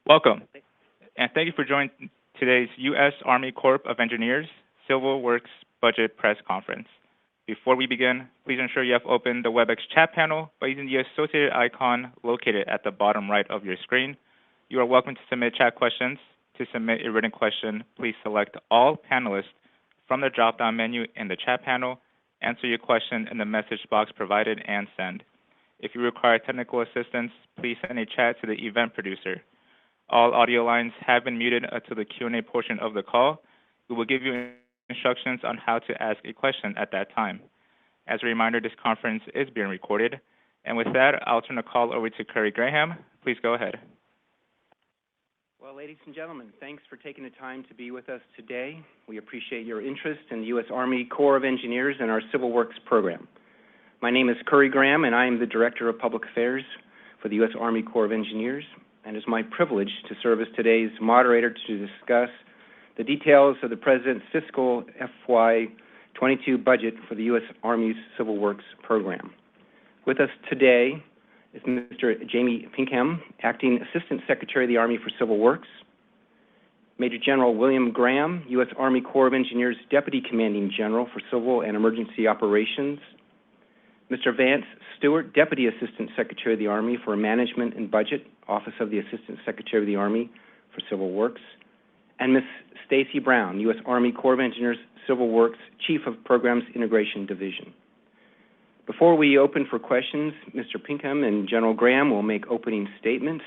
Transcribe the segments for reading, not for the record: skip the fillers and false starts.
Welcome, and thank you for joining today's U.S. Army Corps of Engineers Civil Works Budget Press Conference. Before we begin, please ensure you have opened the WebEx chat panel by using the associated icon located at the bottom right of your screen. You are welcome to submit chat questions. To submit a written question, please select All Panelists from the drop-down menu in the chat panel, answer your question in the message box provided, and send. If you require technical assistance, please send a chat to the event producer. All audio lines have been muted until the Q&A portion of the call. We will give you instructions on how to ask a question at that time. As a reminder, this conference is being recorded. And with that, I'll turn the call over to Curry Graham. Please go ahead. Well, ladies and gentlemen, thanks for taking the time to be with us today. We appreciate your interest in the U.S. Army Corps of Engineers and our Civil Works program. My name is Curry Graham, and I am the Director of Public Affairs for the U.S. Army Corps of Engineers, and it's my privilege to serve as today's moderator to discuss the details of the President's fiscal FY22 budget for the U.S. Army's Civil Works program. With us today is Mr. Jamie Pinkham, Acting Assistant Secretary of the Army for Civil Works, Major General William Graham, U.S. Army Corps of Engineers Deputy Commanding General for Civil and Emergency Operations, Mr. Vance Stewart, Deputy Assistant Secretary of the Army for Management and Budget, Office of the Assistant Secretary of the Army for Civil Works, and Ms. Stacy Brown, U.S. Army Corps of Engineers Civil Works Chief of Programs Integration Division. Before we open for questions, Mr. Pinkham and General Graham will make opening statements.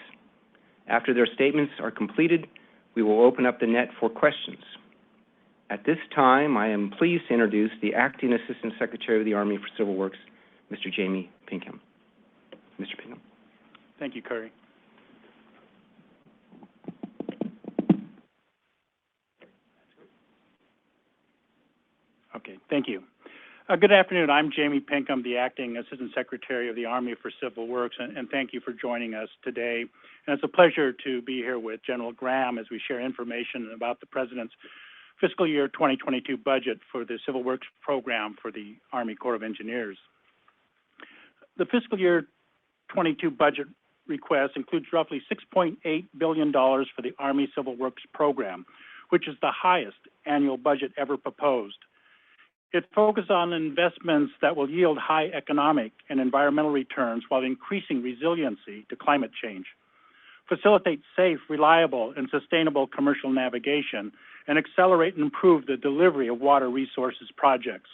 After their statements are completed, we will open up the net for questions. At this time, I am pleased to introduce the Acting Assistant Secretary of the Army for Civil Works, Mr. Jamie Pinkham. Mr. Pinkham. Thank you, Curry. Okay, thank you. Good afternoon. I'm Jamie Pinkham, the Acting Assistant Secretary of the Army for Civil Works, and thank you for joining us today. And it's a pleasure to be here with General Graham as we share information about the President's fiscal year 2022 budget for the Civil Works program for the Army Corps of Engineers. The fiscal year 22 budget request includes roughly $6.8 billion for the Army Civil Works program, which is the highest annual budget ever proposed. It focuses on investments that will yield high economic and environmental returns while increasing resiliency to climate change, facilitate safe, reliable, and sustainable commercial navigation, and accelerate and improve the delivery of water resources projects.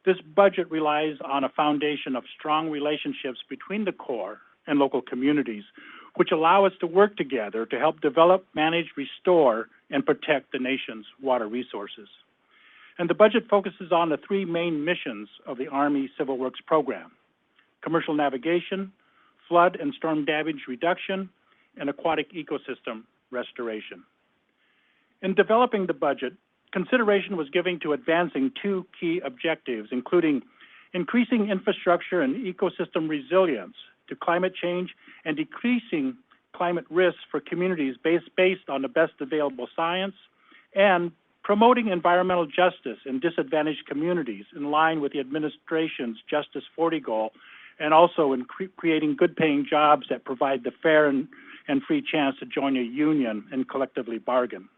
This budget relies on a foundation of strong relationships between the Corps and local communities, which allow us to work together to help develop, manage, restore, and protect the nation's water resources. And the budget focuses on the three main missions of the Army Civil Works program: commercial navigation, flood and storm damage reduction, and aquatic ecosystem restoration. In developing the budget, consideration was given to advancing two key objectives, including increasing infrastructure and ecosystem resilience to climate change and decreasing climate risks for communities based on the best available science, and promoting environmental justice in disadvantaged communities in line with the administration's Justice 40 goal, and also in creating good-paying jobs that provide the fair and free chance to join a union and collectively bargain.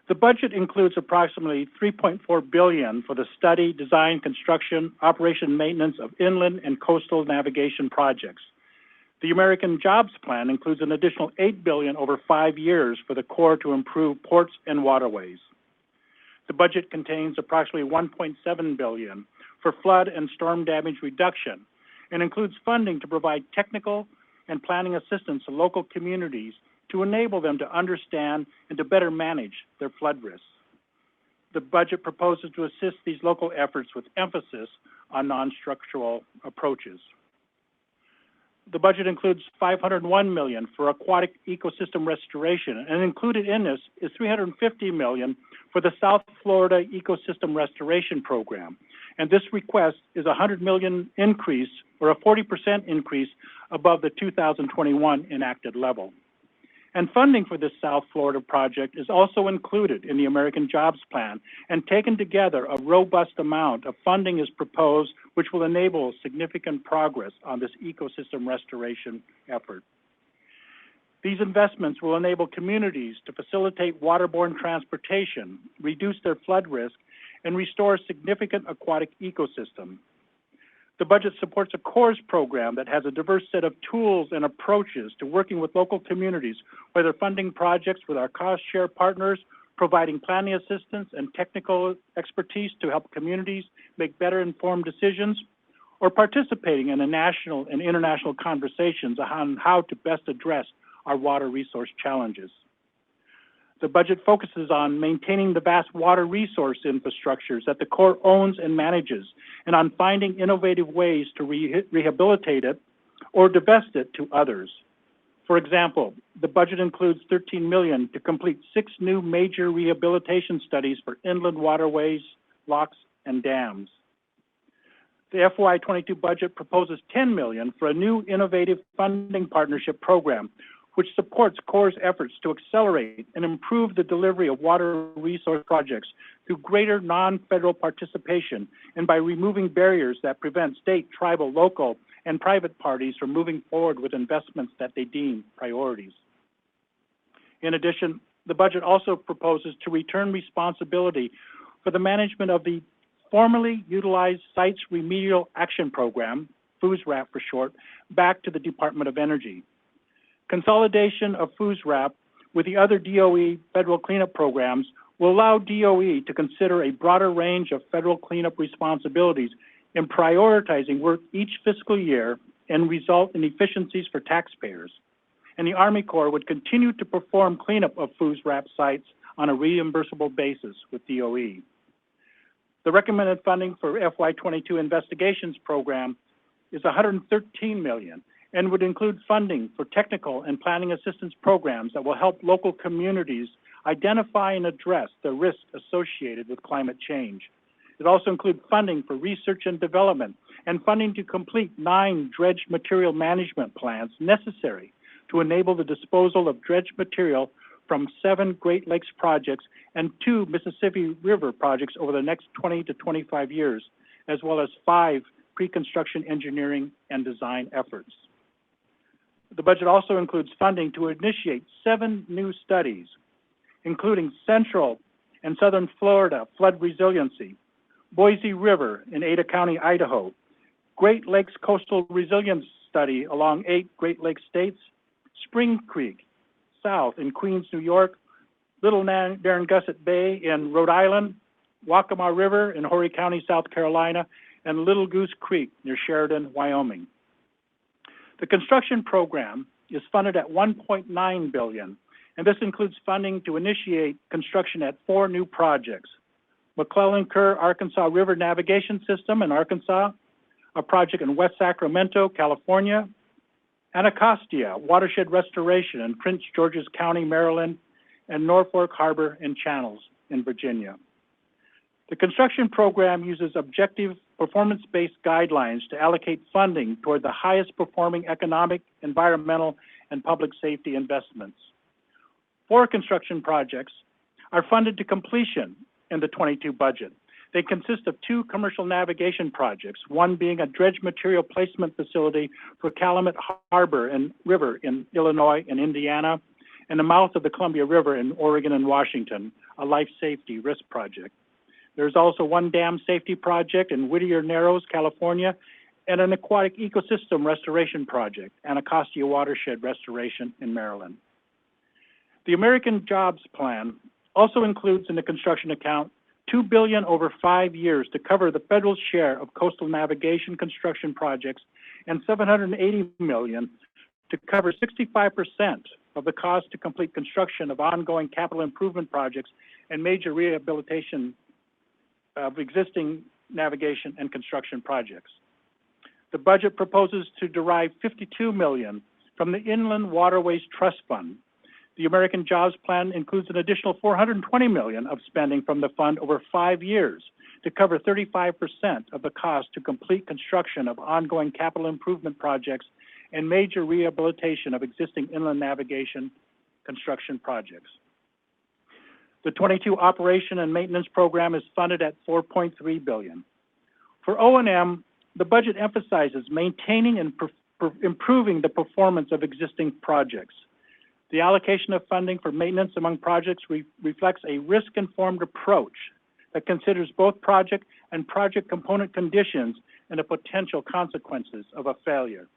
The budget includes approximately $3.4 billion for the study, design, construction, operation, and maintenance of inland and coastal navigation projects. The American Jobs Plan includes an additional $8 billion over 5 years for the Corps to improve ports and waterways. The budget contains approximately $1.7 billion for flood and storm damage reduction and includes funding to provide technical and planning assistance to local communities to enable them to understand and to better manage their flood risks. The budget proposes to assist these local efforts with emphasis on non-structural approaches. The budget includes $501 million for aquatic ecosystem restoration, and included in this is $350 million for the South Florida Ecosystem Restoration Program. And this request is a $100 million increase, or a 40% increase above the 2021 enacted level. And funding for this South Florida project is also included in the American Jobs Plan, and taken together, a robust amount of funding is proposed, which will enable significant progress on this ecosystem restoration effort. These investments will enable communities to facilitate waterborne transportation, reduce their flood risk, and restore significant aquatic ecosystem. The budget supports a CORES program that has a diverse set of tools and approaches to working with local communities, whether funding projects with our cost-share partners, providing planning assistance and technical expertise to help communities make better informed decisions, or participating in a national and international conversations on how to best address our water resource challenges. The budget focuses on maintaining the vast water resource infrastructures that the Corps owns and manages, and on finding innovative ways to rehabilitate it or divest it to others. For example, the budget includes $13 million to complete 6 new major rehabilitation studies for inland waterways, locks, and dams. The FY22 budget proposes $10 million for a new innovative funding partnership program, which supports Corps' efforts to accelerate and improve the delivery of water resource projects through greater non-federal participation and by removing barriers that prevent state, tribal, local, and private parties from moving forward with investments that they deem priorities. In addition, the budget also proposes to return responsibility for the management of the formerly utilized Sites Remedial Action Program, FUSRAP for short, back to the Department of Energy. Consolidation of FUSRAP with the other DOE federal cleanup programs will allow DOE to consider a broader range of federal cleanup responsibilities in prioritizing work each fiscal year and result in efficiencies for taxpayers. And the Army Corps would continue to perform cleanup of FUSRAP sites on a reimbursable basis with DOE. The recommended funding for FY22 investigations program is $113 million and would include funding for technical and planning assistance programs that will help local communities identify and address the risks associated with climate change. It also includes funding for research and development and funding to complete 9 dredge material management plans necessary to enable the disposal of dredge material from 7 Great Lakes projects and 2 Mississippi River projects over the next 20 to 25 years, as well as 5 pre-construction engineering and design efforts. The budget also includes funding to initiate 7 new studies, including Central and Southern Florida flood resiliency, Boise River in Ada County, Idaho, Great Lakes Coastal Resilience Study along 8 Great Lakes states, Spring Creek South in Queens, New York, Little Narragansett Bay in Rhode Island, Waccamaw River in Horry County, South Carolina, and Little Goose Creek near Sheridan, Wyoming. The construction program is funded at $1.9 billion, and this includes funding to initiate construction at 4 new projects: McClellan-Kerr Arkansas River Navigation System in Arkansas, a project in West Sacramento, California, Anacostia Watershed Restoration in Prince George's County, Maryland, and Norfolk Harbor and Channels in Virginia. The construction program uses objective performance-based guidelines to allocate funding toward the highest performing economic, environmental, and public safety investments. 4 construction projects are funded to completion in the 22 budget. They consist of 2 commercial navigation projects, one being a dredge material placement facility for Calumet Harbor and River in Illinois and Indiana, and the mouth of the Columbia River in Oregon and Washington, a life safety risk project. There's also 1 dam safety project in Whittier Narrows, California, and an aquatic ecosystem restoration project, Anacostia Watershed Restoration in Maryland. The American Jobs Plan also includes in the construction account $2 billion over 5 years to cover the federal share of coastal navigation construction projects and $780 million to cover 65% of the cost to complete construction of ongoing capital improvement projects and major rehabilitation of existing navigation and construction projects. The budget proposes to derive $52 million from the Inland Waterways Trust Fund. The American Jobs Plan includes an additional $420 million of spending from the fund over 5 years to cover 35% of the cost to complete construction of ongoing capital improvement projects and major rehabilitation of existing inland navigation construction projects. The 22 operation and maintenance program is funded at $4.3 billion. For O&M, the budget emphasizes maintaining and improving the performance of existing projects. The allocation of funding for maintenance among projects reflects a risk-informed approach that considers both project and project component conditions and the potential consequences of a failure.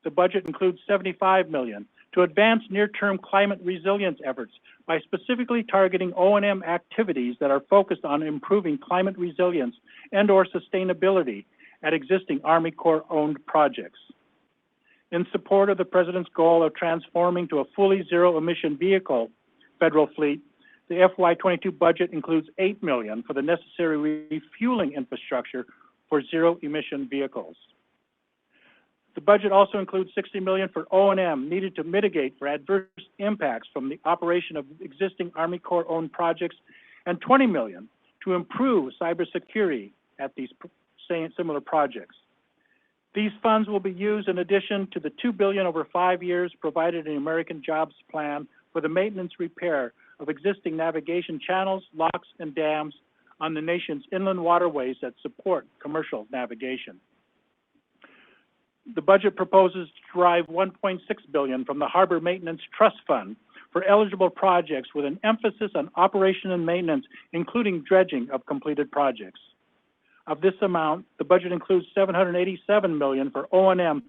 The budget includes $75 million to advance near-term climate resilience efforts by specifically targeting O&M activities that are focused on improving climate resilience and/or sustainability at existing Army Corps-owned projects. In support of the President's goal of transforming to a fully zero-emission vehicle federal fleet, the FY22 budget includes $8 million for the necessary refueling infrastructure for zero-emission vehicles. The budget also includes $60 million for O&M needed to mitigate for adverse impacts from the operation of existing Army Corps-owned projects, and $20 million to improve cybersecurity at these similar projects. These funds will be used in addition to the $2 billion over 5 years provided in the American Jobs Plan for the maintenance repair of existing navigation channels, locks, and dams on the nation's inland waterways that support commercial navigation. The budget proposes to derive $1.6 billion from the Harbor Maintenance Trust Fund for eligible projects with an emphasis on operation and maintenance, including dredging of completed projects. Of this amount, the budget includes $787 million for O&M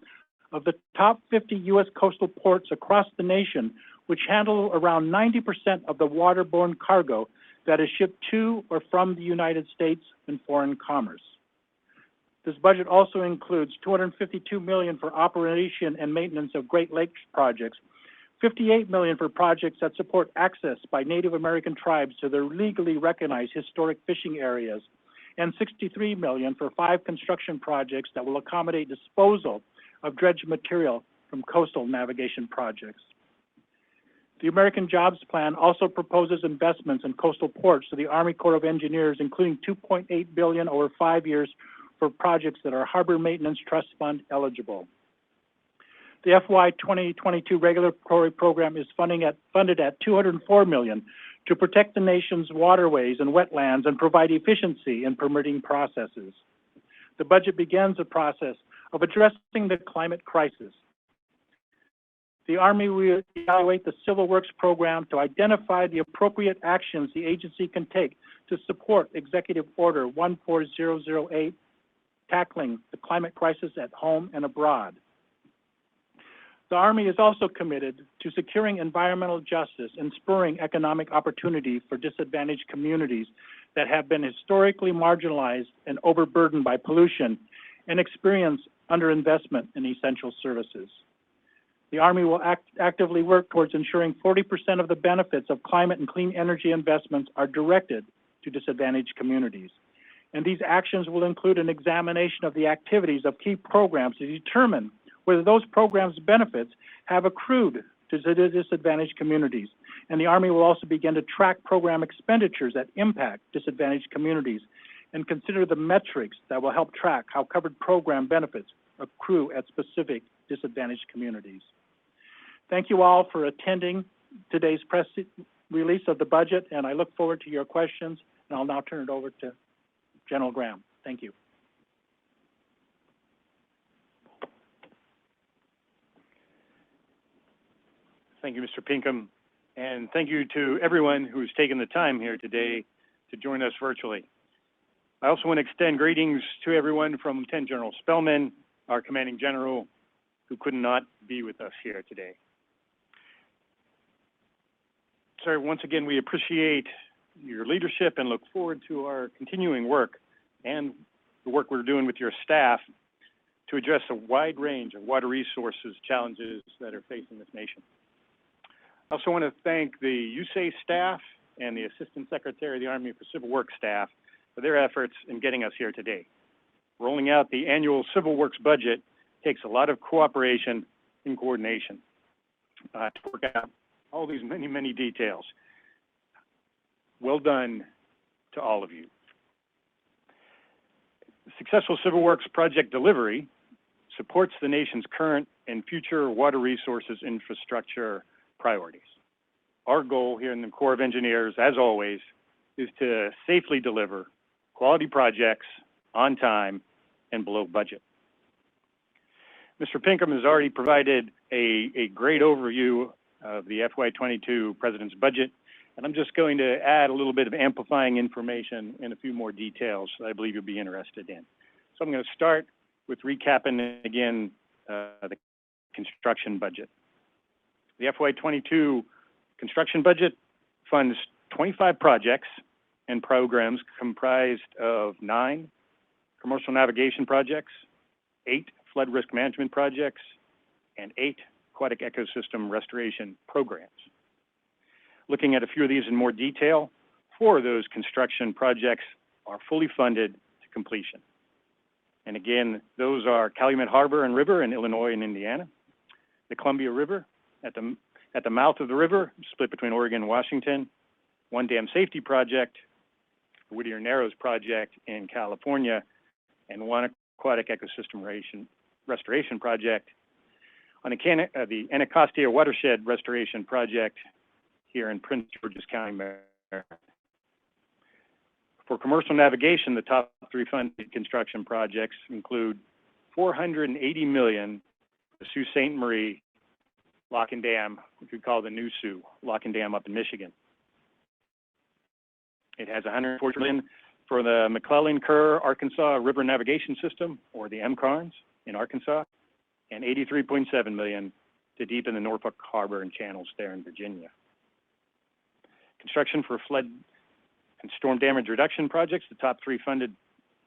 of the top 50 U.S. coastal ports across the nation, which handle around 90% of the waterborne cargo that is shipped to or from the United States and foreign commerce. This budget also includes $252 million for operation and maintenance of Great Lakes projects, $58 million for projects that support access by Native American tribes to their legally recognized historic fishing areas, and $63 million for 5 construction projects that will accommodate disposal of dredged material from coastal navigation projects. The American Jobs Plan also proposes investments in coastal ports to the Army Corps of Engineers, including $2.8 billion over 5 years for projects that are Harbor Maintenance Trust Fund eligible. The FY 2022 regulatory program is funded at $204 million to protect the nation's waterways and wetlands and provide efficiency in permitting processes. The budget begins a process of addressing the climate crisis. The Army will evaluate the Civil Works program to identify the appropriate actions the agency can take to support Executive Order 14008, tackling the climate crisis at home and abroad. The Army is also committed to securing environmental justice and spurring economic opportunity for disadvantaged communities that have been historically marginalized and overburdened by pollution and experience underinvestment in essential services. The Army will actively work towards ensuring 40% of the benefits of climate and clean energy investments are directed to disadvantaged communities. And these actions will include an examination of the activities of key programs to determine whether those programs' benefits have accrued to disadvantaged communities. And the Army will also begin to track program expenditures that impact disadvantaged communities and consider the metrics that will help track how covered program benefits accrue at specific disadvantaged communities. Thank you all for attending today's press release of the budget, and I look forward to your questions, and I'll now turn it over to General Graham. Thank you. Thank you, Mr. Pinkham, and thank you to everyone who's taken the time here today to join us virtually. I also want to extend greetings to everyone from Lieutenant General Spellman, our commanding general, who could not be with us here today. Sir, once again, we appreciate your leadership and look forward to our continuing work and the work we're doing with your staff to address a wide range of water resources challenges that are facing this nation. I also want to thank the USACE staff and the Assistant Secretary of the Army for Civil Works staff for their efforts in getting us here today. Rolling out the annual Civil Works budget takes a lot of cooperation and coordination to work out all these many, many details. Well done to all of you. Successful Civil Works project delivery supports the nation's current and future water resources infrastructure priorities. Our goal here in the Corps of Engineers, as always, is to safely deliver quality projects on time and below budget. Mr. Pinkham has already provided a great overview of the FY22 President's Budget, and I'm just going to add a little bit of amplifying information and a few more details that I believe you'll be interested in. So I'm going to start with recapping again the construction budget. The FY22 construction budget funds 25 projects and programs comprised of 9 commercial navigation projects, 8 flood risk management projects, and 8 aquatic ecosystem restoration programs. Looking at a few of these in more detail, 4 of those construction projects are fully funded to completion. And again, those are Calumet Harbor and River in Illinois and Indiana, the Columbia River at the mouth of the river, split between Oregon and Washington, one dam safety project, the Whittier Narrows project in California, and one aquatic ecosystem restoration project on the Anacostia Watershed Restoration Project here in Prince George's County, Maryland. For commercial navigation, the top 3 funded construction projects include $480 million for the Sault Ste. Marie Lock and Dam, which we call the new Sioux Lock and Dam up in Michigan. It has $140 million for the McClellan-Kerr Arkansas River Navigation System, or the MCARNS, in Arkansas, and $83.7 million to deepen the Norfolk Harbor and channels there in Virginia. Construction for flood and storm damage reduction projects, the top 3 funded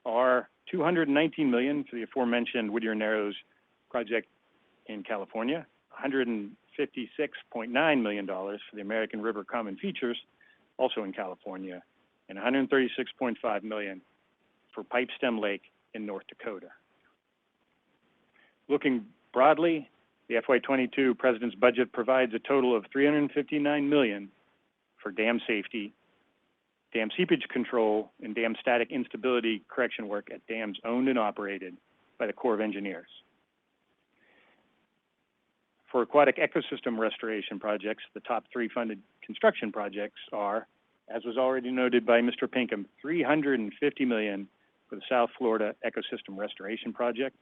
are $219 million for the aforementioned Whittier Narrows project in California, $156.9 million for the American River Common Features, also in California, and $136.5 million for Pipestem Lake in North Dakota. Looking broadly, the FY22 President's Budget provides a total of $359 million for dam safety, dam seepage control, and dam static instability correction work at dams owned and operated by the Corps of Engineers. For aquatic ecosystem restoration projects, the top 3 funded construction projects are, as was already noted by Mr. Pinkham, $350 million for the South Florida Ecosystem Restoration Project,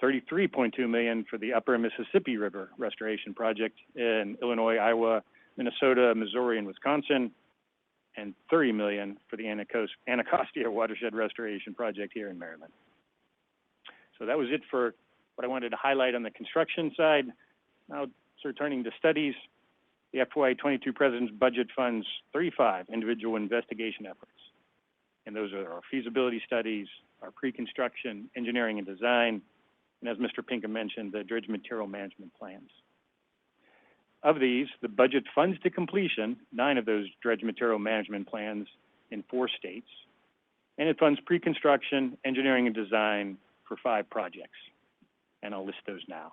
$33.2 million for the Upper Mississippi River Restoration Project in Illinois, Iowa, Minnesota, Missouri, and Wisconsin, and $30 million for the Anacostia Watershed Restoration Project here in Maryland. So that was it for what I wanted to highlight on the construction side. Now, turning to studies, the FY22 President's Budget funds 35 individual investigation efforts. And those are our feasibility studies, our pre-construction engineering and design, and as Mr. Pinkham mentioned, the dredge material management plans. Of these, the budget funds to completion 9 of those dredge material management plans in 4 states, and it funds pre-construction, engineering, and design for 5 projects. And I'll list those now.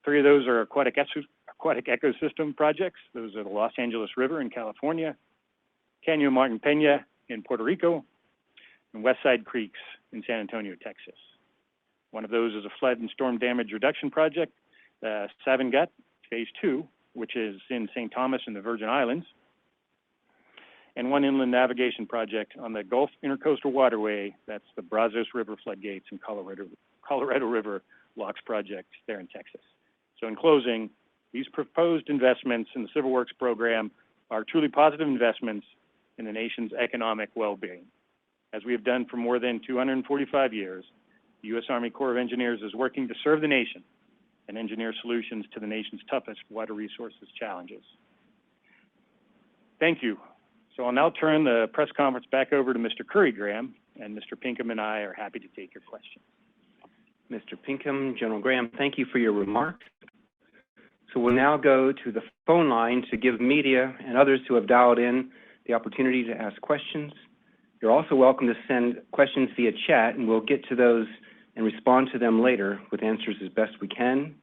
3 of those are aquatic ecosystem projects. Those are the Los Angeles River in California, Caño Martin Peña in Puerto Rico, and Westside Creeks in San Antonio, Texas. One of those is a flood and storm damage reduction project, Savingut Phase 2, which is in St. Thomas in the Virgin Islands, and one inland navigation project on the Gulf Intercoastal Waterway. That's the Brazos River floodgates and Colorado River locks project there in Texas. So in closing, these proposed investments in the Civil Works program are truly positive investments in the nation's economic well-being. As we have done for more than 245 years, the U.S. Army Corps of Engineers is working to serve the nation and engineer solutions to the nation's toughest water resources challenges. Thank you. So I'll now turn the press conference back over to Mr. Curry Graham, and Mr. Pinkham and I are happy to take your questions. Mr. Pinkham, General Graham, thank you for your remarks. So we'll now go to the phone line to give media and others who have dialed in the opportunity to ask questions. You're also welcome to send questions via chat, and we'll get to those and respond to them later with answers as best we can.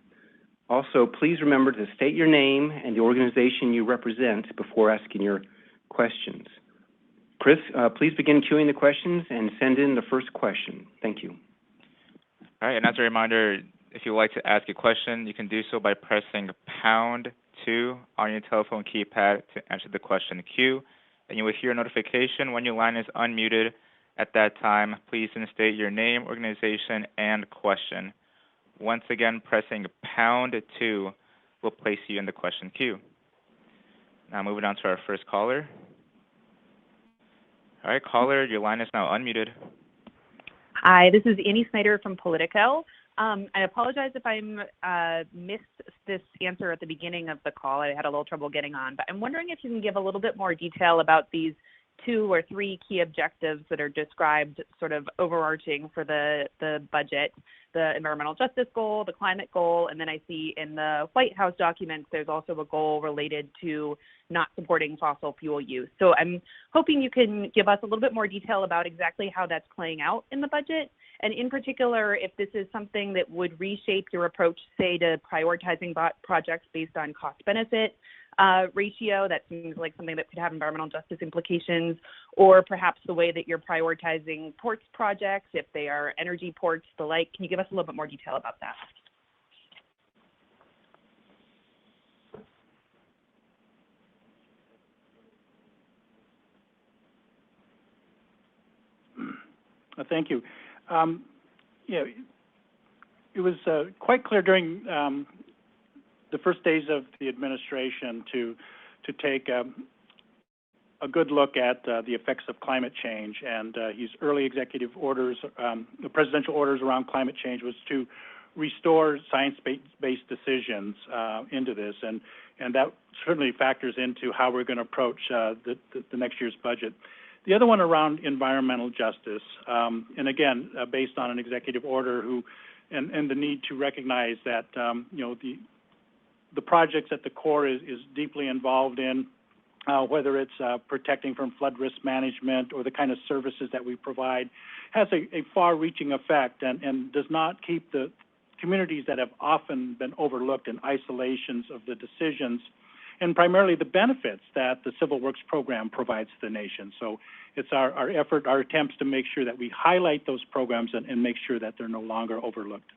Also, please remember to state your name and the organization you represent before asking your questions. Chris, please begin queuing the questions and send in the first question. Thank you. All right, and as a reminder, if you'd like to ask a question, you can do so by pressing #2 on your telephone keypad to enter the question queue, and you will hear a notification when your line is unmuted. At that time, please state your name, organization, and question. Once again, pressing #2 we'll place you in the question queue. Now moving on to our first caller. All right, caller, your line is now unmuted. Hi, this is Annie Snyder from Politico. I apologize if I missed this answer at the beginning of the call. I had a little trouble getting on, but I'm wondering if you can give a little bit more detail about these 2 or 3 key objectives that are described sort of overarching for the budget, the environmental justice goal, the climate goal, and then I see in the White House documents there's also a goal related to not supporting fossil fuel use. So I'm hoping you can give us a little bit more detail about exactly how that's playing out in the budget, and in particular, if this is something that would reshape your approach, say, to prioritizing projects based on cost-benefit ratio. That seems like something that could have environmental justice implications, or perhaps the way that you're prioritizing ports projects, if they are energy ports, the like. Can you give us a little bit more detail about that? Thank you. Yeah, it was quite clear during the first days of the administration to take a good look at the effects of climate change, and his early executive orders, the presidential orders around climate change, was to restore science-based decisions into this, and that certainly factors into how we're going to approach the next year's budget. The other one around environmental justice, and again, based on an executive order and the need to recognize that, the projects at the Corps is deeply involved in, whether it's protecting from flood risk management or the kind of services that we provide, has a far-reaching effect and does not keep the communities that have often been overlooked in isolations of the decisions and primarily the benefits that the Civil Works program provides to the nation. So it's our effort, our attempts to make sure that we highlight those programs and make sure that they're no longer overlooked.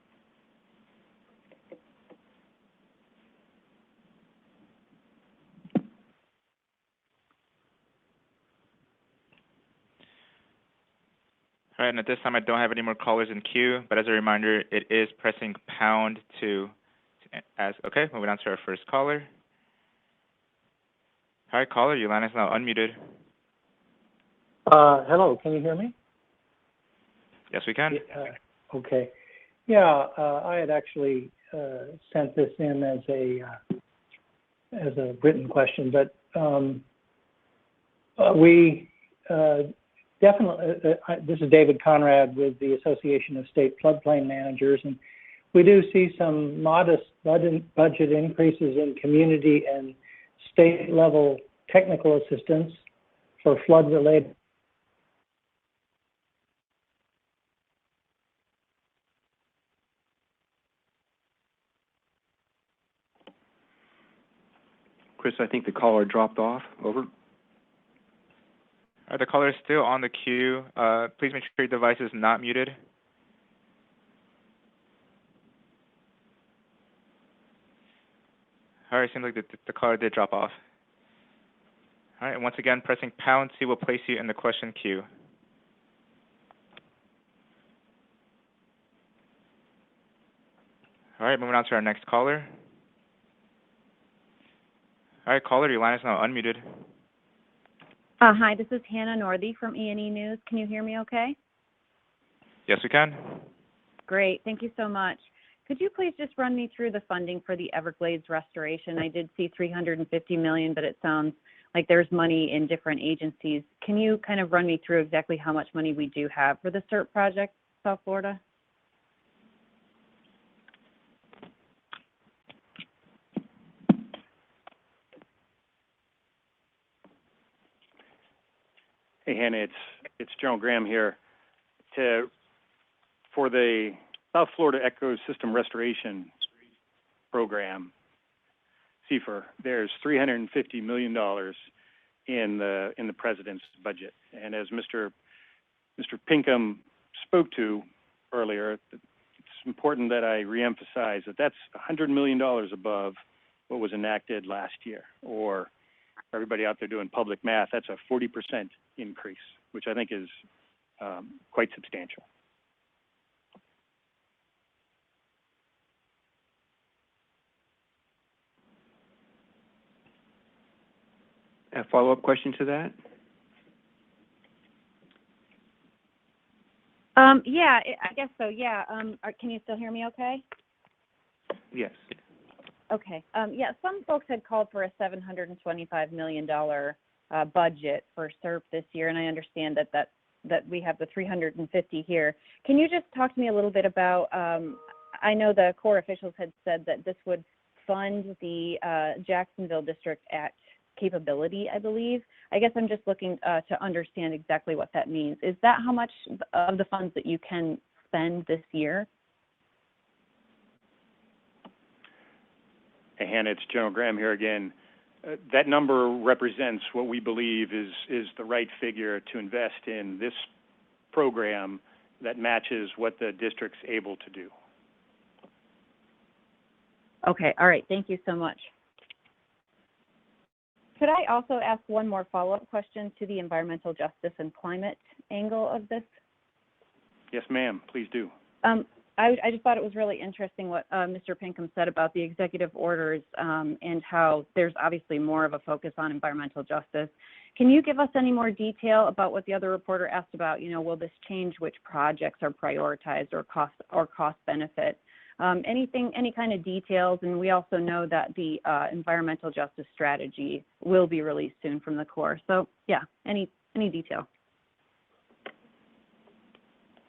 All right, and at this time, I don't have any more callers in queue, but as a reminder, it is pressing pound to ask. Okay, moving on to our first caller. Hi, caller, your line is now unmuted. Hello, can you hear me? Yes, we can. Okay. Yeah, I had actually sent this in as a written question, but we definitely, this is David Conrad with the Association of State Floodplain Managers, and we do see some modest budget increases in community and state level technical assistance for flood related. Chris, I think the caller dropped off. Over. The caller is still on the queue. Please make sure your device is not muted. All right, seems like the caller did drop off. All right, and once again, pressing pound C will place you in the question queue. All right, moving on to our next caller. All right, caller, your line is now unmuted. Hi, this is Hannah Northey from E&E News. Can you hear me okay? Yes, we can. Great, thank you so much. Could you please just run me through the funding for the Everglades restoration? I did see $350 million, but it sounds like there's money in different agencies. Can you kind of run me through exactly how much money we do have for the CERT project, South Florida? Hey, Hannah, it's General Graham here. For the South Florida Ecosystem Restoration Program, CFR, there's $350 million in the president's budget, and as Mr. Pinkham spoke to earlier, it's important that I reemphasize that that's $100 million above what was enacted last year, or for everybody out there doing public math, that's a 40% increase, which I think is quite substantial. A follow-up question to that? Yeah, I guess so. Yeah. Can you still hear me okay? Yes. Okay. Yeah, some folks had called for a $725 million budget for SERP this year, and I understand that we have the 350 here. Can you just talk to me a little bit about, I know the Corps officials had said that this would fund the Jacksonville District Act capability, I believe. I guess I'm just looking to understand exactly what that means. Is that how much of the funds that you can spend this year? Hey, Hannah, it's General Graham here again. That number represents what we believe is the right figure to invest in this program that matches what the district's able to do. Okay, all right. Thank you so much. Could I also ask one more follow-up question to the environmental justice and climate angle of this? Yes, ma'am. Please do. I just thought it was really interesting what Mr. Pinkham said about the executive orders and how there's obviously more of a focus on environmental justice. Can you give us any more detail about what the other reporter asked about? You know, will this change which projects are prioritized or cost benefit? Any kind of details, and we also know that the environmental justice strategy will be released soon from the Corps. So, yeah, any detail?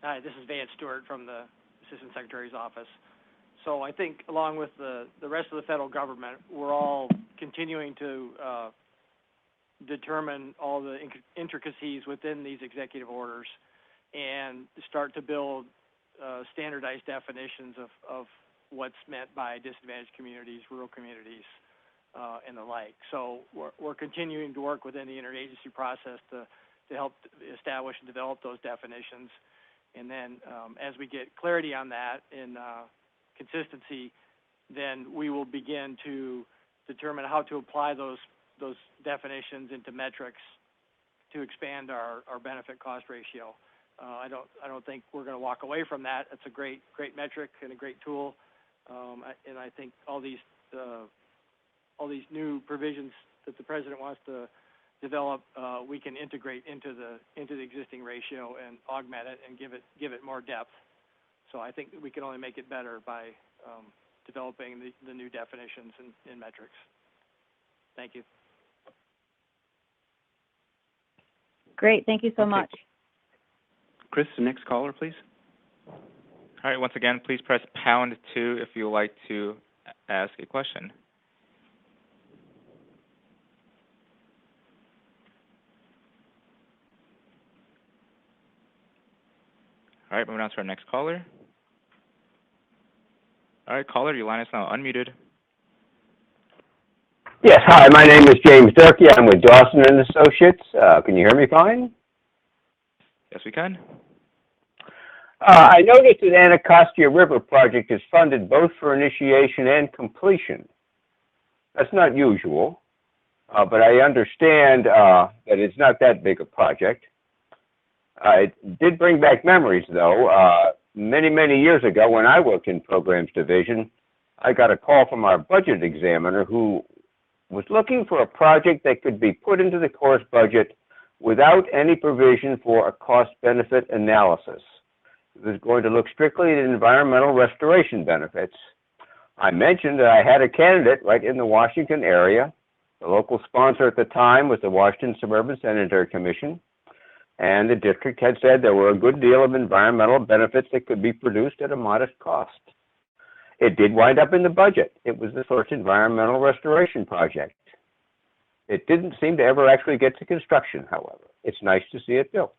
Hi, this is Vance Stewart from the Assistant Secretary's office. So I think along with the rest of the federal government, we're all continuing to determine all the intricacies within these executive orders and start to build standardized definitions of what's meant by disadvantaged communities, rural communities, and the like. So we're continuing to work within the interagency process to help establish and develop those definitions. And then as we get clarity on that and consistency, then we will begin to determine how to apply those definitions into metrics to expand our benefit cost ratio. I don't think we're going to walk away from that. It's a great metric and a great tool, and I think all these new provisions that the president wants to develop, we can integrate into the existing ratio and augment it and give it more depth. So I think we can only make it better by developing the new definitions and metrics. Thank you. Great. Thank you so much. Chris, the next caller, please. All right, once again, please press #2 if you would like to ask a question. All right, moving on to our next caller. All right, caller, your line is now unmuted. Yes, hi, my name is James Durkee. I'm with Dawson & Associates. Can you hear me fine? Yes, we can. I noticed that Anacostia River project is funded both for initiation and completion. That's not usual, but I understand that it's not that big a project. It did bring back memories, though. Many, many years ago, when I worked in Programs Division, I got a call from our budget examiner who was looking for a project that could be put into the Corps budget without any provision for a cost-benefit analysis. It was going to look strictly at environmental restoration benefits. I mentioned that I had a candidate right in the Washington area. The local sponsor at the time was the Washington Suburban Sanitary Commission, and the district had said there were a good deal of environmental benefits that could be produced at a modest cost. It did wind up in the budget. It was the first environmental restoration project. It didn't seem to ever actually get to construction, however. It's nice to see it built.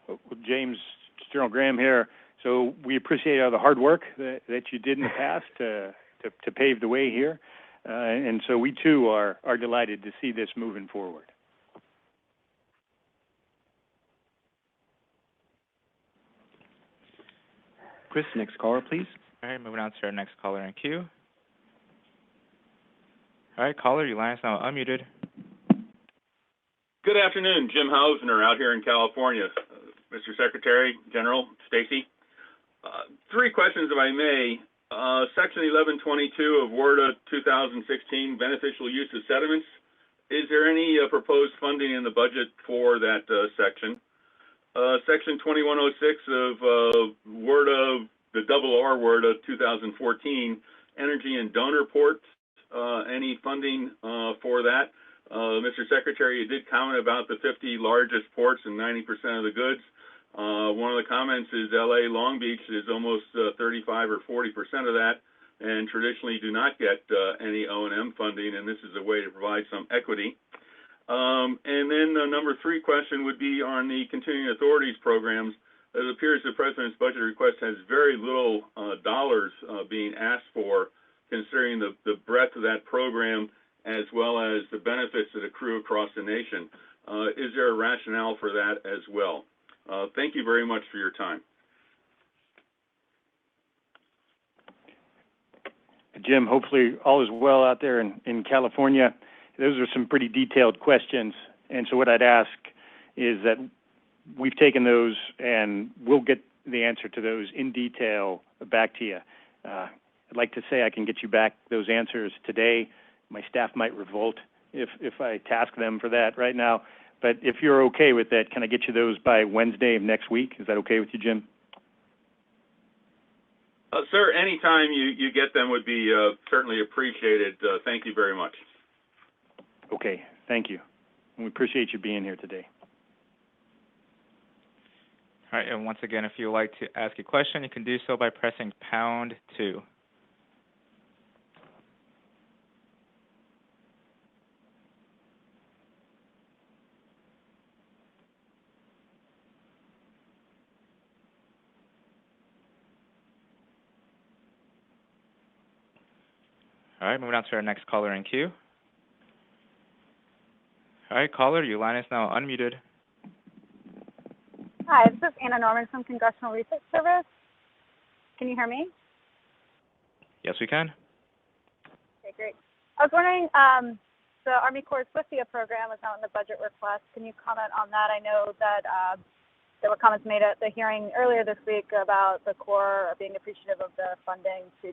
Well, James, General Graham here. So we appreciate all the hard work that you did in the past to pave the way here. And so we, too, are delighted to see this moving forward. Chris, next caller, please. All right, moving on to our next caller in queue. All right, caller, your line is now unmuted. Good afternoon, Jim Hausner out here in California. Mr. Secretary General, Stacy. 3 questions, if I may. Section 1122 of WRDA 2016, beneficial use of sediments. Is there any proposed funding in the budget for that section? Section 2106 of WRDA, the double R WRDA 2014, energy and donor ports. Any funding for that? Mr. Secretary, you did comment about the 50 largest ports and 90% of the goods. One of the comments is LA Long Beach is almost 35 or 40% of that, and traditionally do not get any O&M funding, and this is a way to provide some equity. And then the number 3 question would be on the continuing authorities programs. It appears the President's budget request has very little dollars being asked for, considering the breadth of that program as well as the benefits that accrue across the nation. Is there a rationale for that as well? Thank you very much for your time. Jim, hopefully all is well out there in California. Those are some pretty detailed questions. And so what I'd ask is that we've taken those and we'll get the answer to those in detail back to you. I'd like to say I can get you back those answers today. My staff might revolt if I task them for that right now. But if you're okay with that, can I get you those by Wednesday of next week? Is that okay with you, Jim? Sir, anytime you get them would be certainly appreciated. Thank you very much. Okay, thank you. And we appreciate you being here today. All right, and once again, if you would like to ask a question, you can do so by pressing #2. All right, moving on to our next caller in queue. All right, caller, your line is now unmuted. Hi, this is Anna Norman from Congressional Research Service. Can you hear me? Yes, we can. Okay, great. I was wondering, the Army Corps' WIFIA program is now in the budget request. Can you comment on that? I know that there were comments made at the hearing earlier this week about the Corps being appreciative of the funding to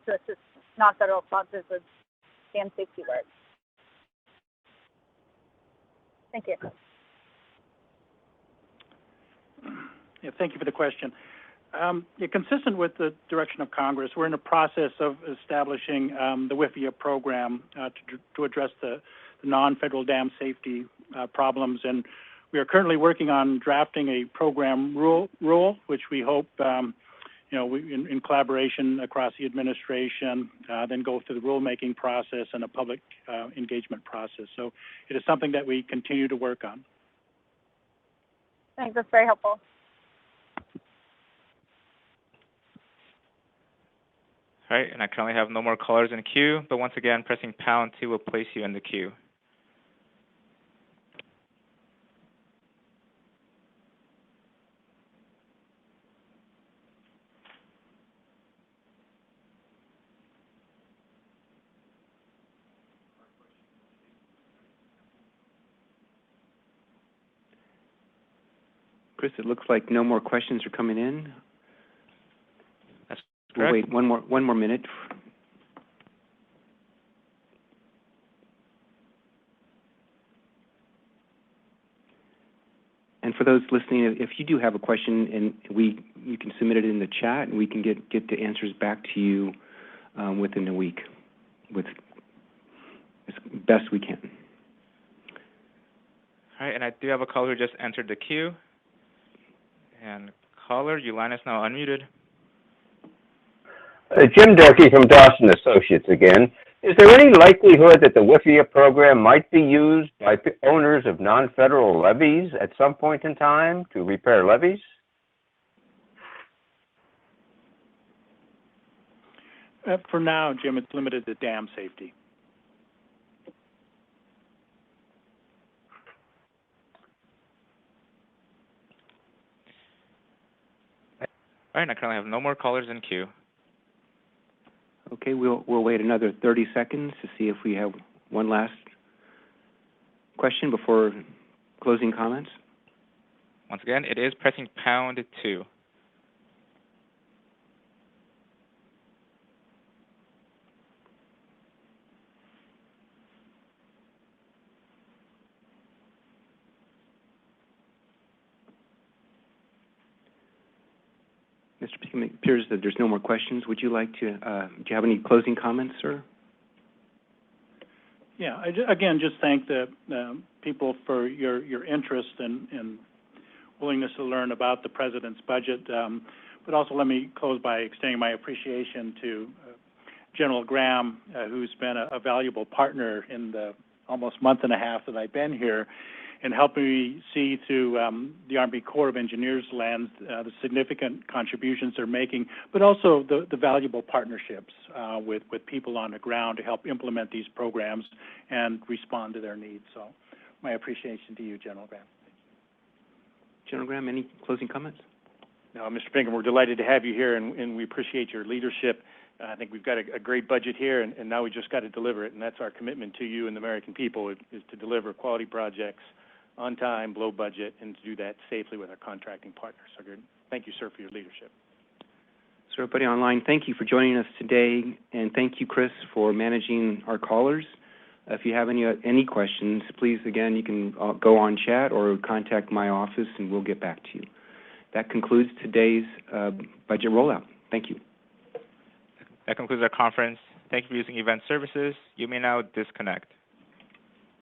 assist non-federal sponsors with dam safety work. Thank you. Yeah, thank you for the question. Consistent with the direction of Congress, we're in the process of establishing the WIFIA program to address the non-federal dam safety problems, and we are currently working on drafting a program rule, which we hope, in collaboration across the administration, then go through the rulemaking process and a public engagement process. So it is something that we continue to work on. Thanks, that's very helpful. All right, and I currently have no more callers in queue, but once again, pressing #2 will place you in the queue. Chris, it looks like no more questions are coming in. That's correct. We'll wait one more minute. And for those listening, if you do have a question, and you can submit it in the chat, and we can get the answers back to you within a week, with as best we can. All right, and I do have a caller who just entered the queue. And caller, your line is now unmuted. Jim Durkee from Dawson Associates again. Is there any likelihood that the WIFIA program might be used by owners of non-federal levees at some point in time to repair levees? For now, Jim, it's limited to dam safety. All right, and I currently have no more callers in queue. Okay, we'll wait another 30 seconds to see if we have one last question before closing comments. Once again, it is pressing #2. Mr. Pinkham, it appears that there's no more questions. Would you like to, do you have any closing comments, sir? Yeah, again, just thank the people for your interest and willingness to learn about the President's budget. But also let me close by extending my appreciation to General Graham, who's been a valuable partner in the almost month and a half that I've been here, and helping me see through the Army Corps of Engineers lens the significant contributions they're making, but also the valuable partnerships with people on the ground to help implement these programs and respond to their needs. So my appreciation to you, General Graham. General Graham, any closing comments? No, Mr. Pinkham, we're delighted to have you here, and we appreciate your leadership. I think we've got a great budget here, and now we just got to deliver it, and that's our commitment to you and the American people is to deliver quality projects on time, below budget, and to do that safely with our contracting partners. So thank you, sir, for your leadership. So everybody online, thank you for joining us today, and thank you, Chris, for managing our callers. If you have any questions, please, again, you can go on chat or contact my office, and we'll get back to you. That concludes today's budget rollout. Thank you. That concludes our conference. Thank you for using Event Services. You may now disconnect.